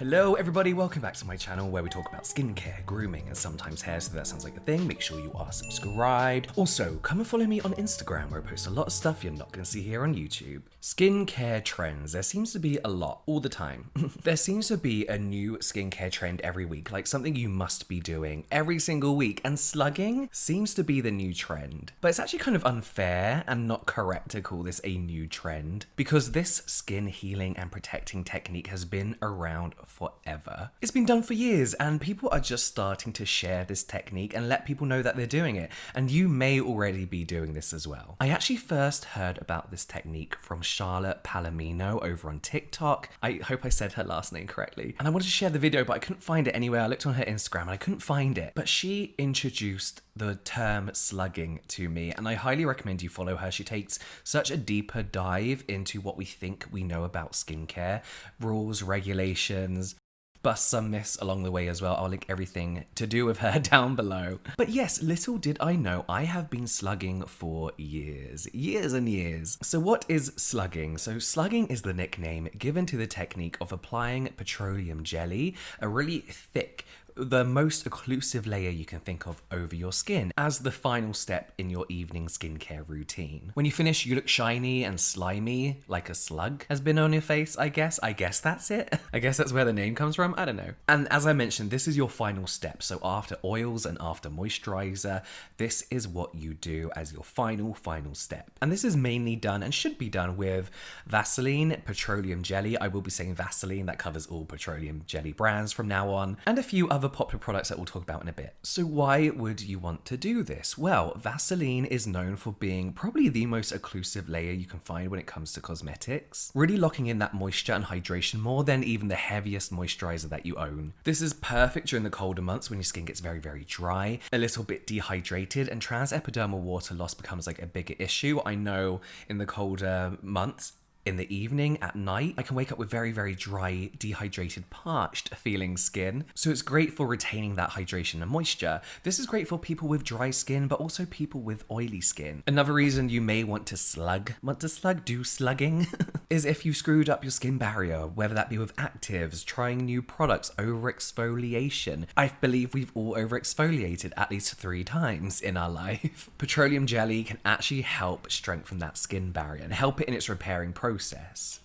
Hello everybody, welcome back to my channel where we talk about skincare, grooming, and sometimes hair, so that sounds like a thing. Make sure you are subscribed. Also, come and follow me on Instagram where I post a lot of stuff you're not going to see here on YouTube. Skincare trends. There seems to be a lot, all the time. There seems to be a new skincare trend every week, like something you must be doing every single week, and slugging seems to be the new trend. But it's actually kind of unfair and not correct to call this a new trend, because this skin healing and protecting technique has been around forever. It's been done for years and people are just starting to share this technique and let people know that they're doing it, and you may already be doing this as well. I actually first heard about this technique from Charlotte Palermino over on TikTok. I hope I said her last name correctly. And I wanted to share the video but I couldn't find it anywhere. I looked on her Instagram and I couldn't find it. But she introduced the term slugging to me and I highly recommend you follow her. She takes such a deeper dive into what we think we know about skincare, rules, regulations, bust some myths along the way as well. I'll link everything to do with her down below. But yes, little did I know, I have been slugging for years and years. So what is slugging? So slugging is the nickname given to the technique of applying petroleum jelly, a really thick, the most occlusive layer you can think of over your skin as the final step in your evening skincare routine. When you finish, you look shiny and slimy, like a slug has been on your face, I guess. I guess that's it. I guess that's where the name comes from. I don't know. And as I mentioned, this is your final step. So after oils and after moisturiser, this is what you do as your final step. And this is mainly done and should be done with Vaseline, petroleum jelly. I will be saying Vaseline, that covers all petroleum jelly brands from now on, and a few other popular products that we'll talk about in a bit. So why would you want to do this? Well, Vaseline is known for being probably the most occlusive layer you can find when it comes to cosmetics, really locking in that moisture and hydration more than even the heaviest moisturizer that you own. This is perfect during the colder months when your skin gets very dry, a little bit dehydrated, and transepidermal water loss becomes like a bigger issue. I know in the colder months, in the evening, at night, I can wake up with very dry, dehydrated, parched feeling skin. So it's great for retaining that hydration and moisture. This is great for people with dry skin, but also people with oily skin. Another reason you may want to do slugging, is if you screwed up your skin barrier, whether that be with actives, trying new products, over-exfoliation. I believe we've all over-exfoliated at least 3 times in our life. Petroleum jelly can actually help strengthen that skin barrier and help it in its repairing process.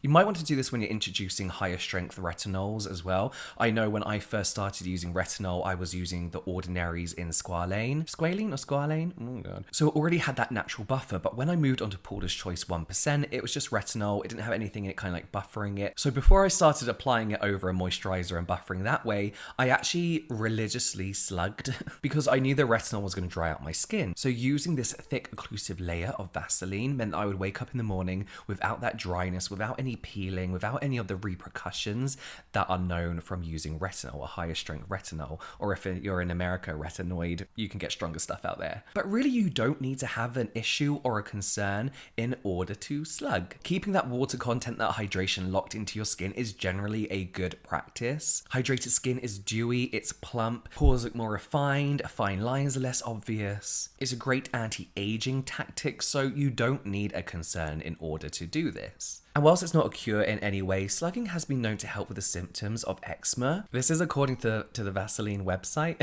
You might want to do this when you're introducing higher strength retinols as well. I know when I first started using retinol, I was using the Ordinaries in Squalane. Squalene or Squalane? Oh god. So it already had that natural buffer, but when I moved on to Paula's Choice 1%, it was just retinol. It didn't have anything in it kind of like buffering it. So before I started applying it over a moisturizer and buffering that way, I actually religiously slugged because I knew the retinol was going to dry out my skin. So using this thick occlusive layer of Vaseline meant I would wake up in the morning without that dryness, without any peeling, without any of the repercussions that are known from using retinol, a higher strength retinol, or if you're in America, retinoid, you can get stronger stuff out there. But really you don't need to have an issue or a concern in order to slug. Keeping that water content, that hydration locked into your skin is generally a good practice. Hydrated skin is dewy, it's plump, pores look more refined, fine lines are less obvious. It's a great anti-aging tactic, so you don't need a concern in order to do this. And whilst it's not a cure in any way, slugging has been known to help with the symptoms of eczema. This is according to the Vaseline website.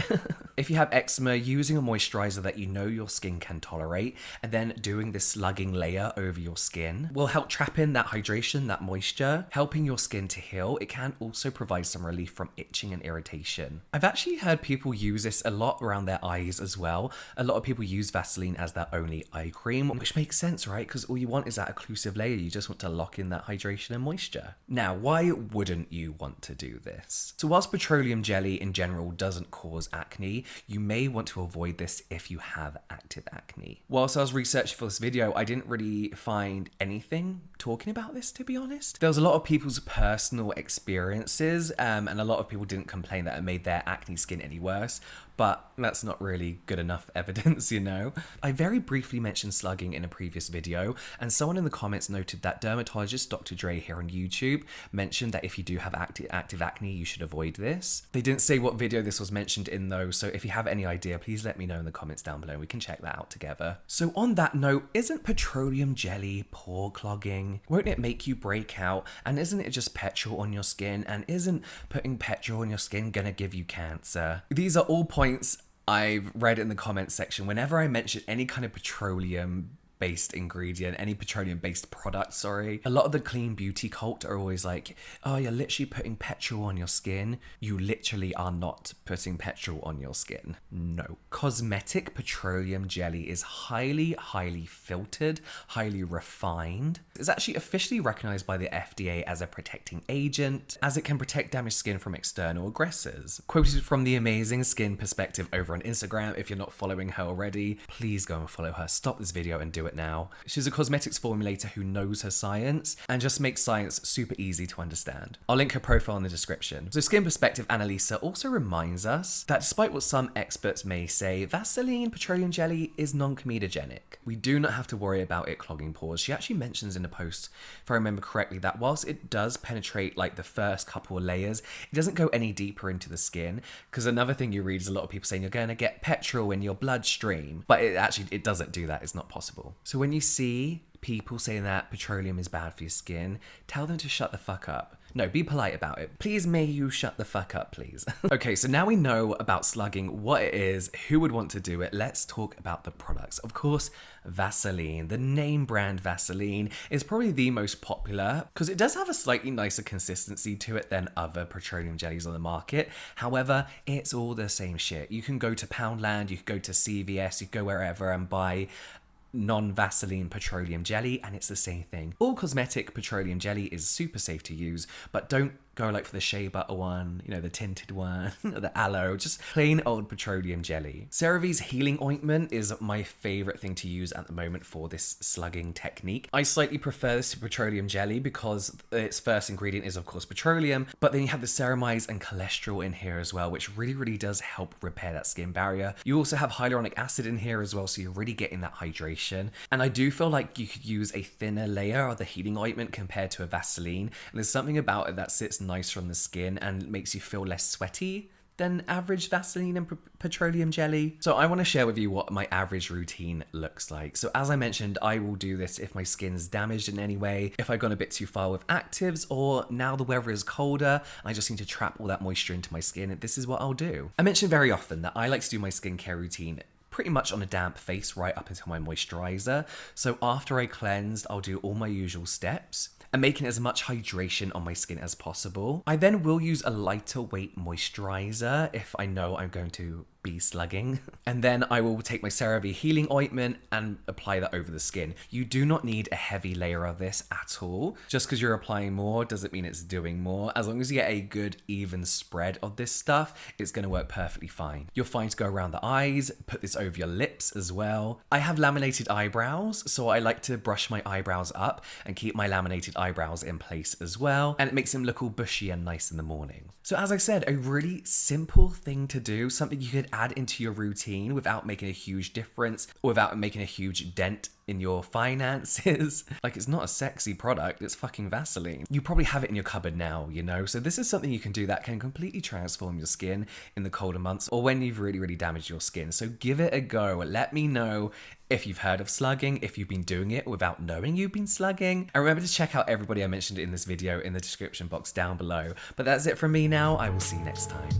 If you have eczema, using a moisturizer that you know your skin can tolerate, and then doing this slugging layer over your skin will help trap in that hydration, that moisture, helping your skin to heal. It can also provide some relief from itching and irritation. I've actually heard people use this a lot around their eyes as well. A lot of people use Vaseline as their only eye cream, which makes sense, right? Because all you want is that occlusive layer. You just want to lock in that hydration and moisture. Now, why wouldn't you want to do this? So whilst petroleum jelly in general doesn't cause acne, you may want to avoid this if you have active acne. Whilst I was researching for this video, I didn't really find anything talking about this, to be honest. There was a lot of people's personal experiences and a lot of people didn't complain that it made their acne skin any worse. but that's not really good enough evidence, you know? I very briefly mentioned slugging in a previous video, and someone in the comments noted that dermatologist Dr. Dre here on YouTube mentioned that if you do have active acne, you should avoid this. They didn't say what video this was mentioned in though, so if you have any idea, please let me know in the comments down below and we can check that out together. So on that note, isn't petroleum jelly pore clogging? Won't it make you break out? And isn't it just petrol on your skin? And isn't putting petrol on your skin gonna give you cancer? These are all points I've read in the comments section whenever I mention any kind of petroleum-based ingredient, any petroleum-based product, sorry. A lot of the clean beauty cult are always like, oh, you're literally putting petrol on your skin. You literally are not putting petrol on your skin. No. Cosmetic petroleum jelly is highly filtered, highly refined. It's actually officially recognized by the FDA as a protecting agent, as it can protect damaged skin from external aggressors. Quoted from the amazing Skin Perspective over on Instagram. If you're not following her already, please go and follow her. Stop this video and do it now. She's a cosmetics formulator who knows her science and just makes science super easy to understand. I'll link her profile in the description. So Skin Perspective Annalisa also reminds us that despite what some experts may say, Vaseline petroleum jelly is non-comedogenic. We do not have to worry about it clogging pores. She actually mentions in a post, if I remember correctly, that whilst it does penetrate like the first couple of layers, it doesn't go any deeper into the skin. Because another thing you read is a lot of people saying you're going to get petrol in your bloodstream, but it doesn't do that. It's not possible. So when you see people saying that petroleum is bad for your skin, tell them to shut the fuck up. No, be polite about it. Please may you shut the fuck up, please. Okay, so now we know about slugging, what it is, who would want to do it. Let's talk about the products. Of course, Vaseline, the name brand Vaseline, is probably the most popular because it does have a slightly nicer consistency to it than other petroleum jellies on the market. However, it's all the same shit. You can go to Poundland, you can go to CVS, you can go wherever and buy non-Vaseline petroleum jelly, and it's the same thing. All cosmetic petroleum jelly is super safe to use, but don't go like for the shea butter one, you know, the tinted one, or the aloe, just plain old petroleum jelly. CeraVe's healing ointment is my favorite thing to use at the moment for this slugging technique. I slightly prefer this to petroleum jelly because its first ingredient is of course petroleum, but then you have the ceramides and cholesterol in here as well, which really does help repair that skin barrier. You also have hyaluronic acid in here as well, so you're really getting that hydration. And I do feel like you could use a thinner layer of the healing ointment compared to a Vaseline, and there's something about it that sits nicer on the skin and makes you feel less sweaty than average Vaseline and petroleum jelly. So I want to share with you what my average routine looks like. So as I mentioned, I will do this if my skin's damaged in any way, if I've gone a bit too far with actives, or now the weather is colder, I just need to trap all that moisture into my skin, and this is what I'll do. I mention very often that I like to do my skincare routine pretty much on a damp face right up until my moisturizer. So after I cleansed, I'll do all my usual steps and making as much hydration on my skin as possible. I then will use a lighter weight moisturizer if I know I'm going to be slugging. And then I will take my CeraVe healing ointment and apply that over the skin. You do not need a heavy layer of this at all. Just because you're applying more doesn't mean it's doing more. As long as you get a good even spread of this stuff, it's going to work perfectly fine. You're fine to go around the eyes, put this over your lips as well. I have laminated eyebrows, so I like to brush my eyebrows up and keep my laminated eyebrows in place as well. And it makes them look all bushy and nice in the morning. So as I said, a really simple thing to do, something you could add into your routine without making a huge difference or without making a huge dent in your finances. Like, it's not a sexy product, it's fucking Vaseline. You probably have it in your cupboard now, you know? So this is something you can do that can completely transform your skin in the colder months or when you've really damaged your skin. So give it a go. Let me know if you've heard of slugging, if you've been doing it without knowing you've been slugging. And remember to check out everybody I mentioned in this video in the description box down below. But that's it from me now. I will see you next time.